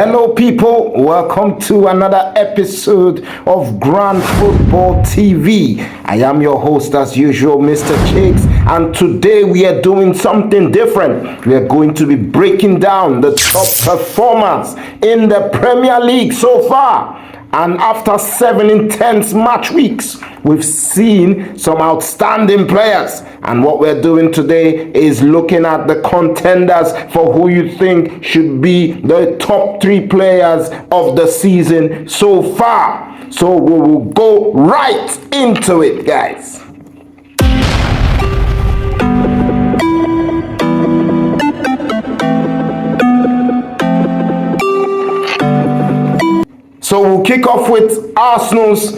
Hello people, welcome to another episode of Grand Football TV. I am your host as usual, Mr. Chicks, and today we are doing something different. We are going to be breaking down the top performers in the Premier League so far. And after 7 intense match weeks, we've seen some outstanding players. And what we're doing today is looking at the contenders for who you think should be the top 3 players of the season so far. So we will go right into it, guys. So we'll kick off with Arsenal's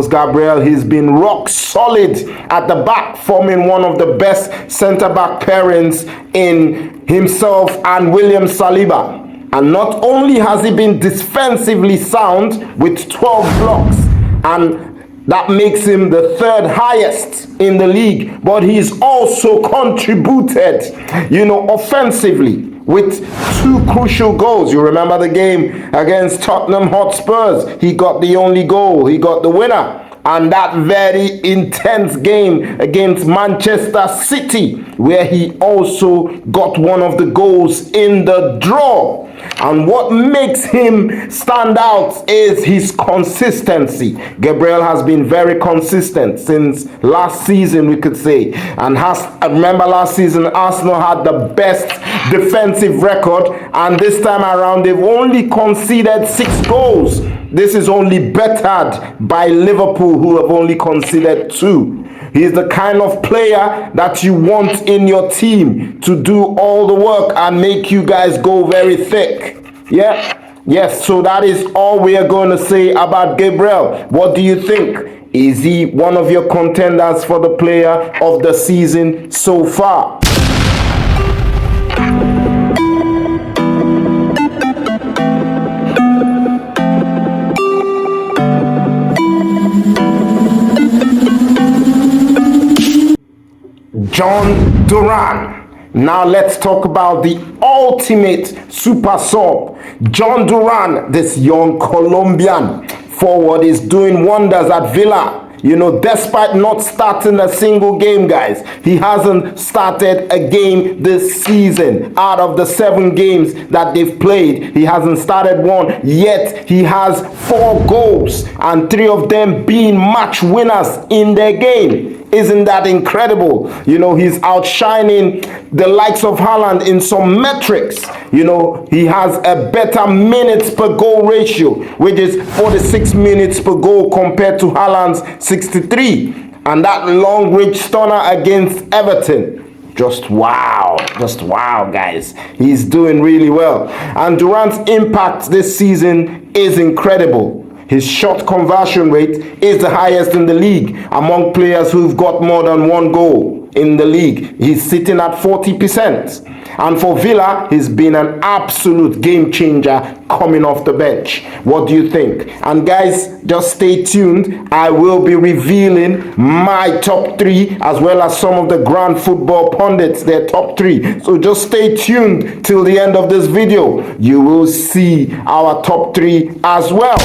Gabriel. He's been rock solid at the back, forming one of the best centre-back pairings in himself and William Saliba. And not only has he been defensively sound with 12 blocks, and that makes him the 3rd highest in the league, but he's also contributed, offensively, with 2 crucial goals. You remember the game against Tottenham Hotspurs? He got the only goal. He got the winner. And that very intense game against Manchester City, where he also got one of the goals in the draw. And what makes him stand out is his consistency. Gabriel has been very consistent since last season, we could say. And remember last season, Arsenal had the best defensive record. And this time around, they've only conceded 6 goals. This is only bettered by Liverpool, who have only conceded 2. He's the kind of player that you want in your team to do all the work and make you guys go very thick. Yes, so that is all we are going to say about Gabriel. What do you think? Is he one of your contenders for the player of the season so far? John Duran. Now let's talk about the ultimate super sub. John Duran, this young Colombian forward, is doing wonders at Villa. Despite not starting a single game, guys, he hasn't started a game this season. Out of the 7 games that they've played, he hasn't started one, yet he has 4 goals and 3 of them being match winners in their game. Isn't that incredible? He's outshining the likes of Haaland in some metrics. He has a better minutes per goal ratio, which is 46 minutes per goal compared to Haaland's 63. And that long range stunner against Everton. Just wow, guys. He's doing really well. And Durant's impact this season is incredible. His shot conversion rate is the highest in the league among players who've got more than 1 goal in the league. He's sitting at 40%. And for Villa, he's been an absolute game changer coming off the bench. What do you think? And guys, just stay tuned. I will be revealing my top 3 as well as some of the Grand Football pundits, their top 3. So just stay tuned till the end of this video. You will see our top 3 as well.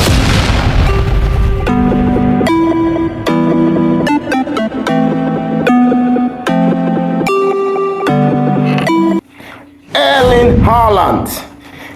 Haaland.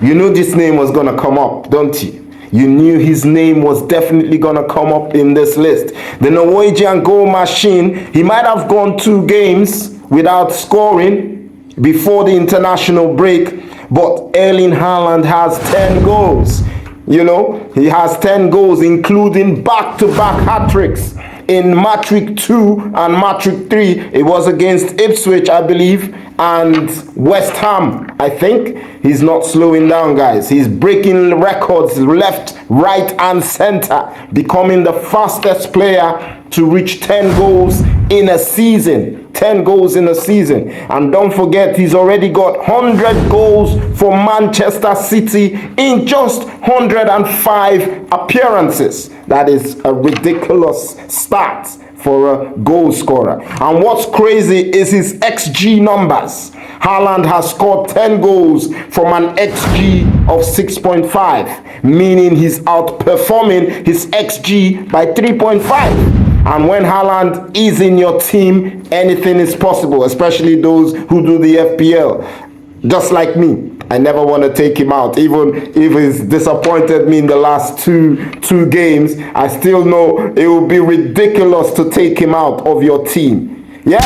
You knew this name was going to come up, don't you? You knew his name was definitely going to come up in this list. The Norwegian goal machine, he might have gone 2 games without scoring before the international break, but Erling Haaland has 10 goals. He has 10 goals, including back-to-back hat-tricks in match week 2 and match week 3. It was against Ipswich, I believe, and West Ham, I think. He's not slowing down, guys. He's breaking records left, right, and center, becoming the fastest player to reach 10 goals in a season. 10 goals in a season. And don't forget, he's already got 100 goals for Manchester City in just 105 appearances. That is a ridiculous stat for a goal scorer. And what's crazy is his XG numbers. Haaland has scored 10 goals from an XG of 6.5, meaning he's outperforming his XG by 3.5. And when Haaland is in your team, anything is possible, especially those who do the FPL. Just like me, I never want to take him out. Even if he's disappointed me in the last two games, I still know it would be ridiculous to take him out of your team. Yeah?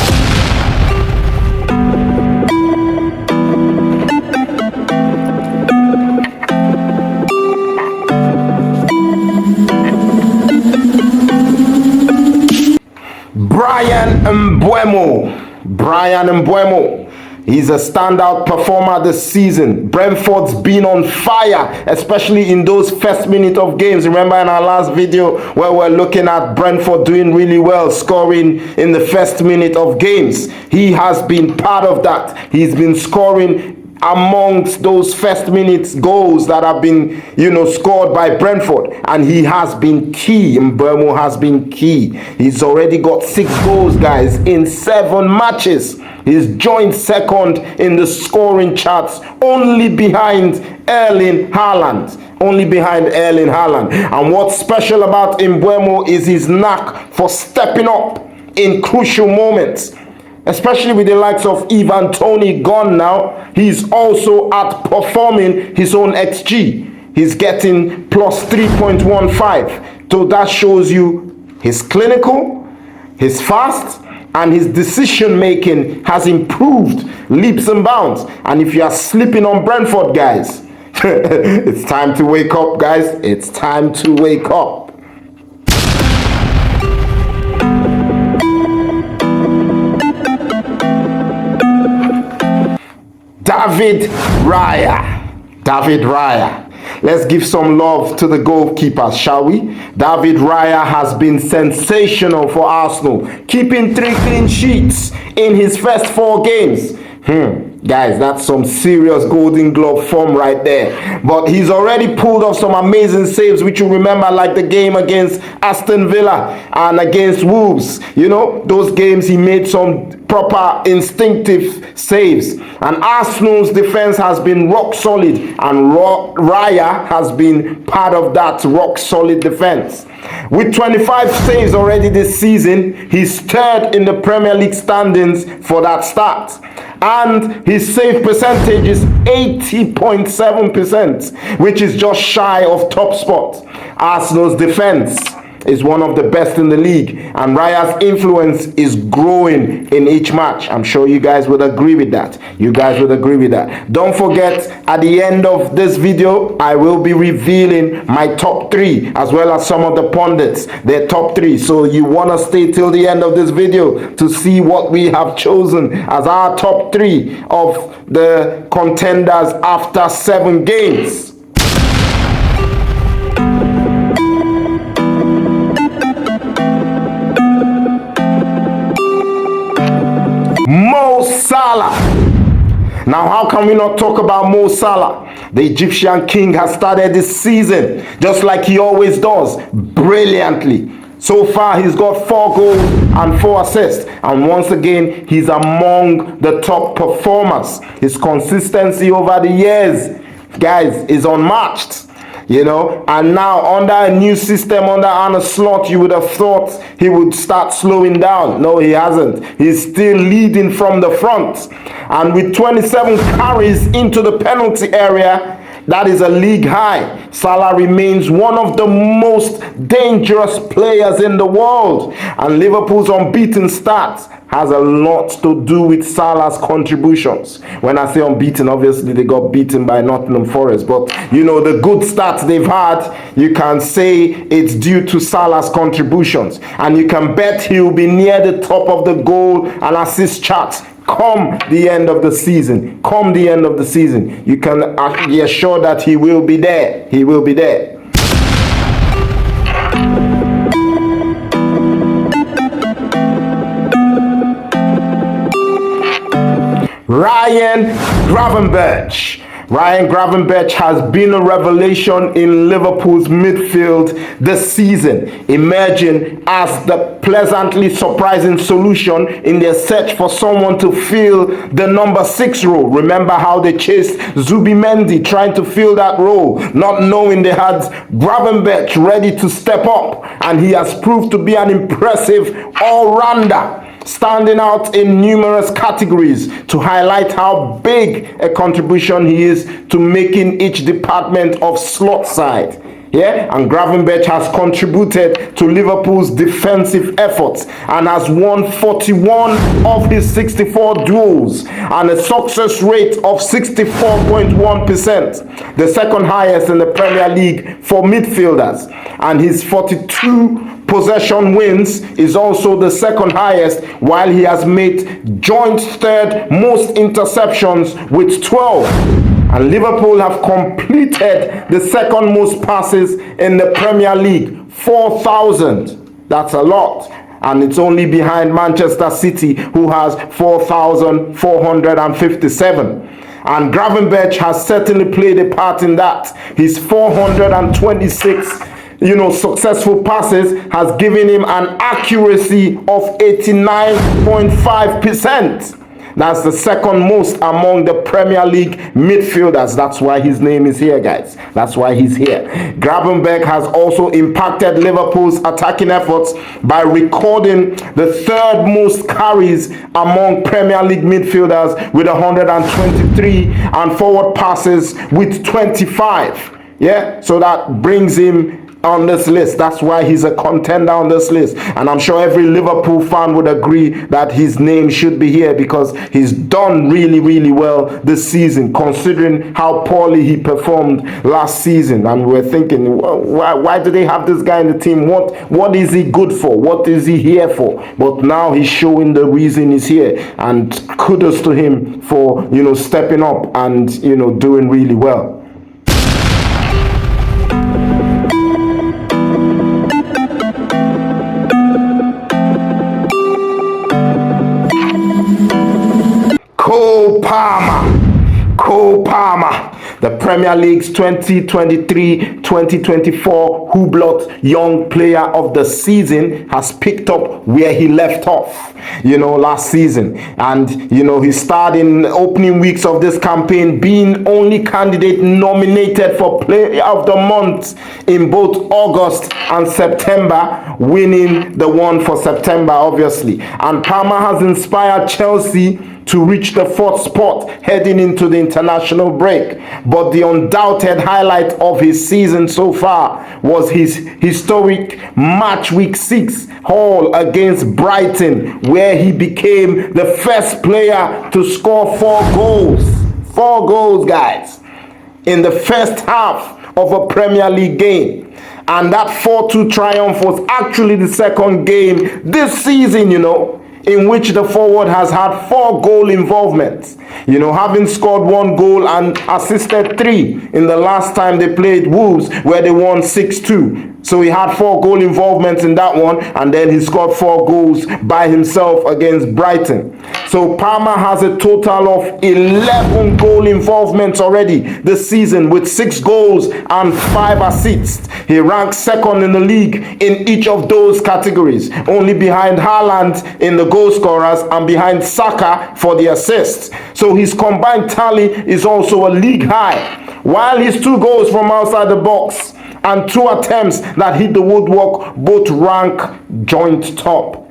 Brian Mbeumo. He's a standout performer this season. Brentford's been on fire, especially in those first minute of games. Remember in our last video where we're looking at Brentford doing really well, scoring in the first minute of games. He has been part of that. He's been scoring amongst those first minutes goals that have been, scored by Brentford, and he has been key. Mbeumo has been key. He's already got 6 goals, guys, in 7 matches. He's joined second in the scoring charts, only behind Erling Haaland. And what's special about Mbeumo is his knack for stepping up in crucial moments. Especially with the likes of Ivan Toney gone now, he's also outperforming his own XG. He's getting plus 3.15. So that shows you he's clinical, he's fast, and his decision making has improved leaps and bounds. And if you are sleeping on Brentford, guys, it's time to wake up, guys. It's time to wake up. David Raya. Let's give some love to the goalkeepers, shall we? David Raya has been sensational for Arsenal, keeping 3 clean sheets in his first 4 games. Guys, that's some serious Golden Glove form right there. But he's already pulled off some amazing saves, which you remember, like the game against Aston Villa and against Wolves. Those games he made some proper instinctive saves. And Arsenal's defense has been rock solid, and Raya has been part of that rock solid defense. With 25 saves already this season, he's third in the Premier League standings for that start. And his save percentage is 80.7%, which is just shy of top spot. Arsenal's defense is one of the best in the league, and Raya's influence is growing in each match. I'm sure you guys would agree with that. Don't forget, at the end of this video, I will be revealing my top 3, as well as some of the pundits, their top 3. So you want to stay till the end of this video to see what we have chosen as our top 3 of the contenders after 7 games. Mo Salah. Now, how can we not talk about Mo Salah? The Egyptian king has started this season, just like he always does, brilliantly. So far, he's got 4 goals and 4 assists. And once again, he's among the top performers. His consistency over the years, guys, is unmatched. And now under a new system, under Arne Slot, you would have thought he would start slowing down. No, he hasn't. He's still leading from the front. And with 27 carries into the penalty area, that is a league high. Salah remains one of the most dangerous players in the world. And Liverpool's unbeaten start has a lot to do with Salah's contributions. When I say unbeaten, obviously they got beaten by Nottingham Forest. But, the good starts they've had, you can say it's due to Salah's contributions. And you can bet he'll be near the top of the goal and assist charts come the end of the season. You can be assured that he will be there. Ryan Gravenberch. Ryan Gravenberch has been a revelation in Liverpool's midfield this season, emerging as the pleasantly surprising solution in their search for someone to fill the number 6 role. Remember how they chased Zubimendi trying to fill that role, not knowing they had Gravenberch ready to step up, and he has proved to be an impressive all-rounder, standing out in numerous categories to highlight how big a contribution he is to making each department of slot side. Yeah, and Gravenberch has contributed to Liverpool's defensive efforts and has won 41 of his 64 duels and a success rate of 64.1%, the second highest in the Premier League for midfielders, and his 42 possession wins is also the second highest, while he has made joint third most interceptions with 12. And Liverpool have completed the second most passes in the Premier League, 4,000. That's a lot. And it's only behind Manchester City, who has 4,457. And Gravenberch has certainly played a part in that. His 426 successful passes has given him an accuracy of 89.5%. That's the second most among the Premier League midfielders. That's why his name is here, guys. That's why he's here. Gravenberch has also impacted Liverpool's attacking efforts by recording the third most carries among Premier League midfielders with 123 and forward passes with 25. Yeah, so that brings him on this list. That's why he's a contender on this list, and I'm sure every Liverpool fan would agree that his name should be here because he's done really well this season, considering how poorly he performed last season. And we're thinking, why do they have this guy in the team? What is he good for? What is he here for? But now he's showing the reason he's here, and kudos to him for stepping up and doing really well. Cole Palmer, the Premier League's 2023-2024 Hublot Young Player of the Season, has picked up where he left off, last season. And, he started in the opening weeks of this campaign being only candidate nominated for Player of the Month in both August and September, winning the one for September, obviously. And Palmer has inspired Chelsea to reach the 4th spot heading into the international break. But the undoubted highlight of his season so far was his historic match week 6 haul against Brighton, where he became the first player to score 4 goals. 4 goals, guys, in the first half of a Premier League game. And that 4-2 triumph was actually the second game this season, in which the forward has had 4 goal involvements, having scored 1 goal and assisted 3 in the last time they played Wolves, where they won 6-2. So he had 4 goal involvements in that one, and then he scored 4 goals by himself against Brighton. So Palmer has a total of 11 goal involvements already this season, with 6 goals and 5 assists. He ranks second in the league in each of those categories, only behind Haaland in the goal scorers and behind Saka for the assists. So his combined tally is also a league high, while his 2 goals from outside the box and 2 attempts that hit the woodwork both rank joint top.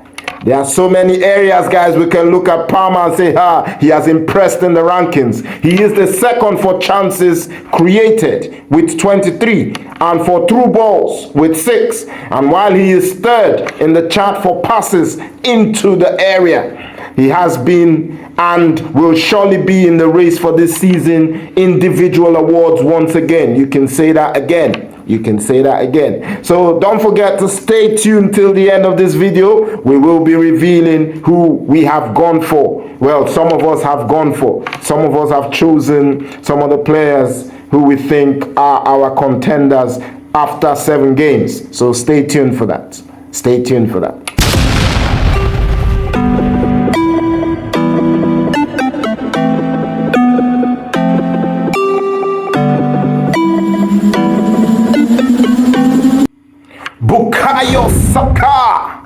There are so many areas, guys, we can look at Palmer and say, he has impressed in the rankings. He is the second for chances created with 23 and for through balls with 6. And while he is third in the chart for passes into the area, he has been and will surely be in the race for this season individual awards once again. You can say that again. So don't forget to stay tuned till the end of this video. We will be revealing who we have gone for. Well, some of us have gone for. Some of us have chosen some of the players who we think are our contenders after 7 games. So stay tuned for that. Saka.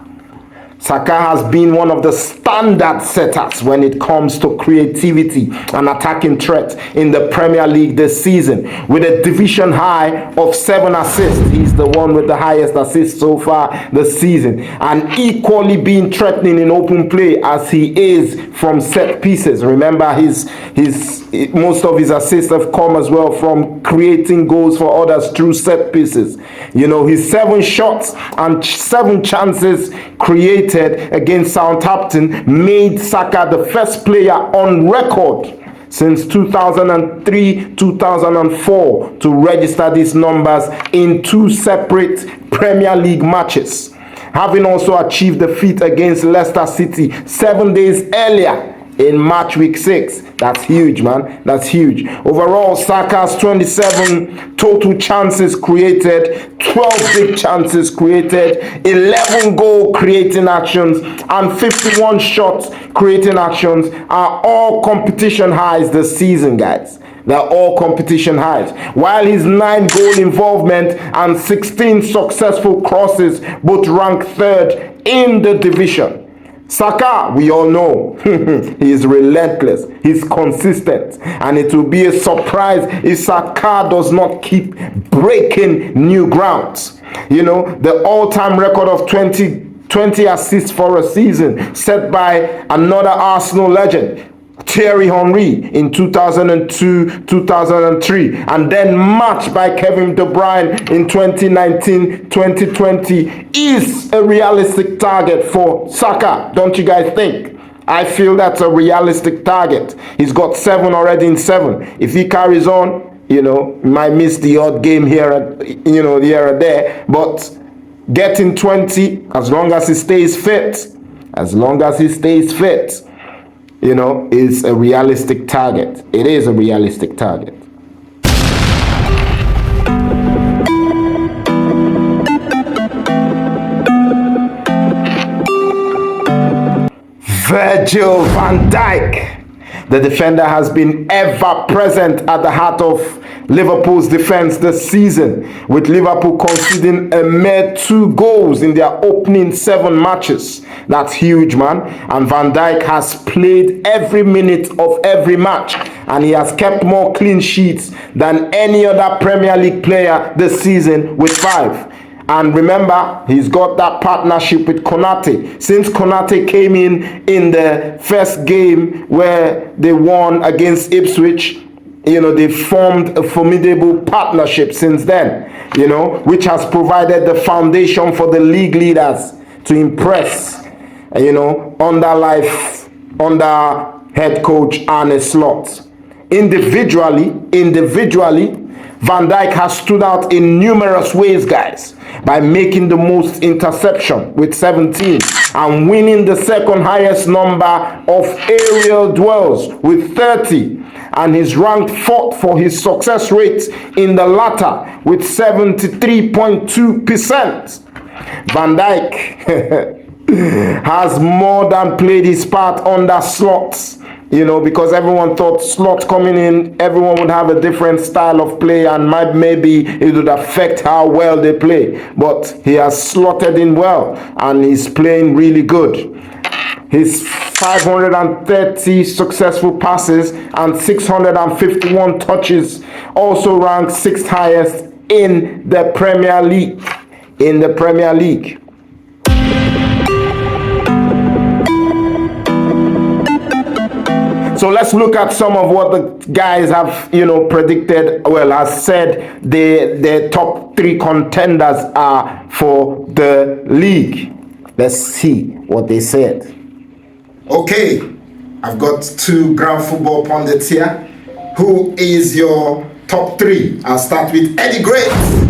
Saka has been one of the standard setters when it comes to creativity and attacking threat in the Premier League this season. With a division high of 7 assists, he's the one with the highest assists so far this season, and equally being threatening in open play as he is from set pieces. Remember, most of his assists have come as well from creating goals for others through set pieces. You know, his 7 shots and 7 chances created against Southampton made Saka the first player on record since 2003-2004 to register these numbers in 2 separate Premier League matches, having also achieved the feat against Leicester City 7 days earlier in match week 6. That's huge, man. That's huge. Overall, Saka's 27 total chances created, 12 big chances created, 11 goal creating actions, and 51 shots creating actions are all competition highs this season, guys. They're all competition highs. While his 9 goal involvement and 16 successful crosses both rank 3rd in the division. Saka, we all know, he is relentless, he's consistent, and it will be a surprise if Saka does not keep breaking new grounds. You know, the all-time record of 20 assists for a season set by another Arsenal legend, Thierry Henry, in 2002-2003, and then matched by Kevin De Bruyne in 2019-2020, is a realistic target for Saka, don't you guys think? I feel that's a realistic target. He's got 7 already in 7. If he carries on, you know, he might miss the odd game here, here or there, but getting 20, as long as he stays fit, you know, is a realistic target. It is a realistic target. Virgil van Dijk. The defender has been ever present at the heart of Liverpool's defense this season, with Liverpool conceding a mere 2 goals in their opening 7 matches. That's huge, man. And Van Dijk has played every minute of every match, and he has kept more clean sheets than any other Premier League player this season with 5. And remember, he's got that partnership with Konate. Since Konate came in the first game where they won against Ipswich, you know, they formed a formidable partnership since then, you know, which has provided the foundation for the league leaders to impress, you know, under head coach Arne Slot. Individually, Van Dijk has stood out in numerous ways, guys, by making the most interception with 17 and winning the second highest number of aerial duels with 30, and he's ranked 4th for his success rate in the latter with 73.2%. Van Dijk has more than played his part under Slots. You know, because everyone thought Slot coming in, everyone would have a different style of play, and maybe it would affect how well they play. But he has slotted in well, and he's playing really good. His 530 successful passes and 651 touches also rank 6th highest in the Premier League. So let's look at some of what the guys have, you know, predicted, has said their top 3 contenders are for the league. Let's see what they said. Okay, I've got 2 ground football pundits here. Who is your top 3? I'll start with Eddie Grace.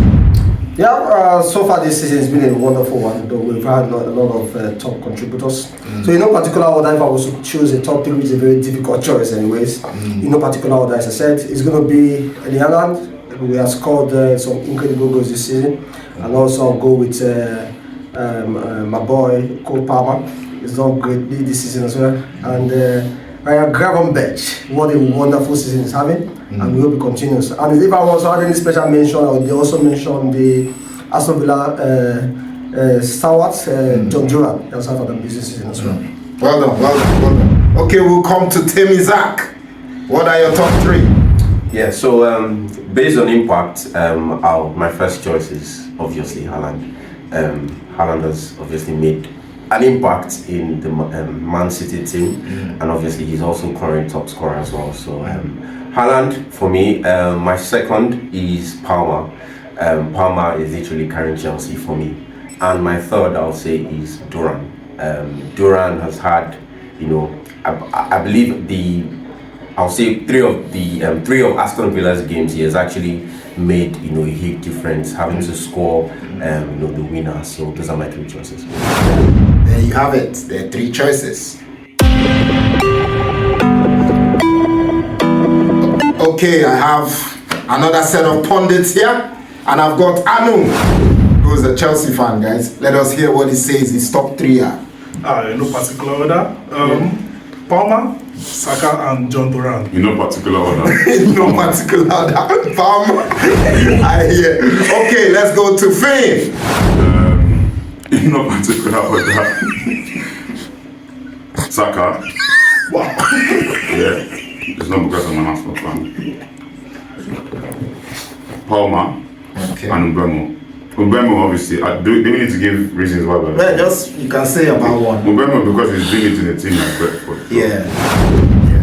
Yeah, so far this season has been a wonderful one, though we've had a lot of top contributors. So in no particular order, if I was to choose a top 3, it's a very difficult choice anyways. In no particular order, as I said, it's going to be Haaland, who has scored some incredible goals this season. And also I'll go with my boy, Cole Palmer. He's done greatly this season as well. And Ryan Gravenberch, what a wonderful season he's having. And we hope it continues. And if I also had any special mention, I would also mention the Aston Villa stalwart, John Duran. That's how for them this season as well. Well done. Okay, we'll come to Tim Isaac. What are your top 3? Yeah, so based on impact, my first choice is obviously Haaland. Haaland has obviously made an impact in the Man City team, and obviously he's also current top scorer as well. So Haaland for me. My second is Palmer. Palmer is literally carrying Chelsea for me, and my third I'll say is Duran. Duran has had, I believe I'll say three of Aston Villa's games he has actually made a huge difference, having to score the winner. So those are my 3 choices. There you have it. There are 3 choices. Okay, I have another set of pundits here, and I've got Anu, who's a Chelsea fan, guys. Let us hear what he says his top 3 are. In no particular order. Palmer, Saka, and John Duran. In no particular order. In no particular order. Palmer. I hear. Okay, let's go to Fame. In no particular order. Saka. Wow. Yeah. It's not because I'm an Arsenal fan. Palmer. Okay. And Mbemo. Mbemo, obviously, do we need to give reasons why? Well, just you can say about one. Mbemo because he's doing it in the team like Brentford. Yeah,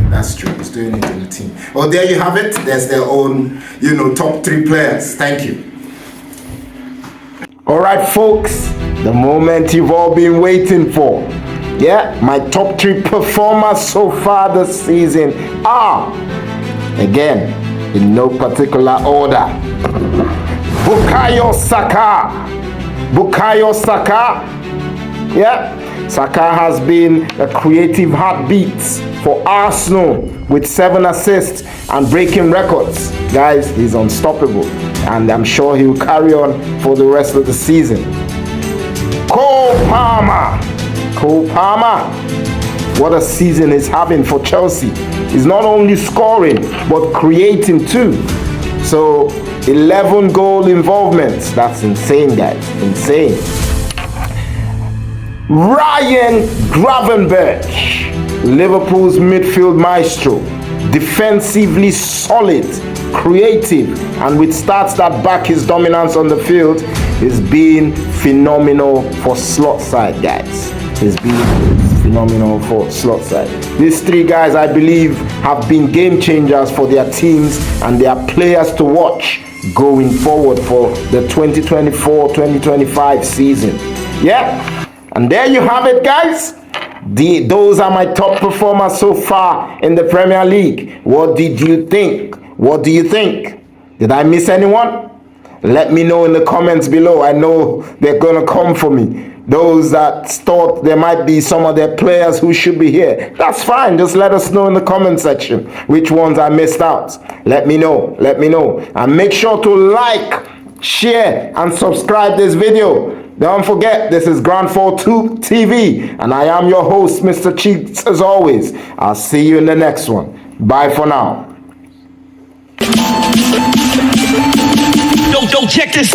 that's true. He's doing it in the team. Well, there you have it. There's their own, top 3 players. Thank you. All right, folks, the moment you've all been waiting for. Yeah, my top 3 performers so far this season are, again, in no particular order. Bukayo Saka. Yeah, Saka has been a creative heartbeat for Arsenal with 7 assists and breaking records. Guys, he's unstoppable, and I'm sure he'll carry on for the rest of the season. Cole Palmer. What a season he's having for Chelsea. He's not only scoring, but creating too. So 11 goal involvements. That's insane, guys. Insane. Ryan Gravenberch, Liverpool's midfield maestro. Defensively solid, creative, and with stats that back his dominance on the field, he's been phenomenal for slot side, guys. He's been phenomenal for slot side. These 3 guys, I believe, have been game changers for their teams and their players to watch going forward for the 2024-2025 season. Yeah, and there you have it, guys. Those are my top performers so far in the Premier League. What did you think? What do you think? Did I miss anyone? Let me know in the comments below. I know they're gonna come for me. Those that thought there might be some of their players who should be here, that's fine. Just let us know in the comment section which ones I missed out. Let me know. And make sure to like, share, and subscribe this video. Don't forget, this is Grand 4-2 TV, and I am your host, Mr. Cheeks, as always. I'll see you in the next one. Bye for now. Don't check this.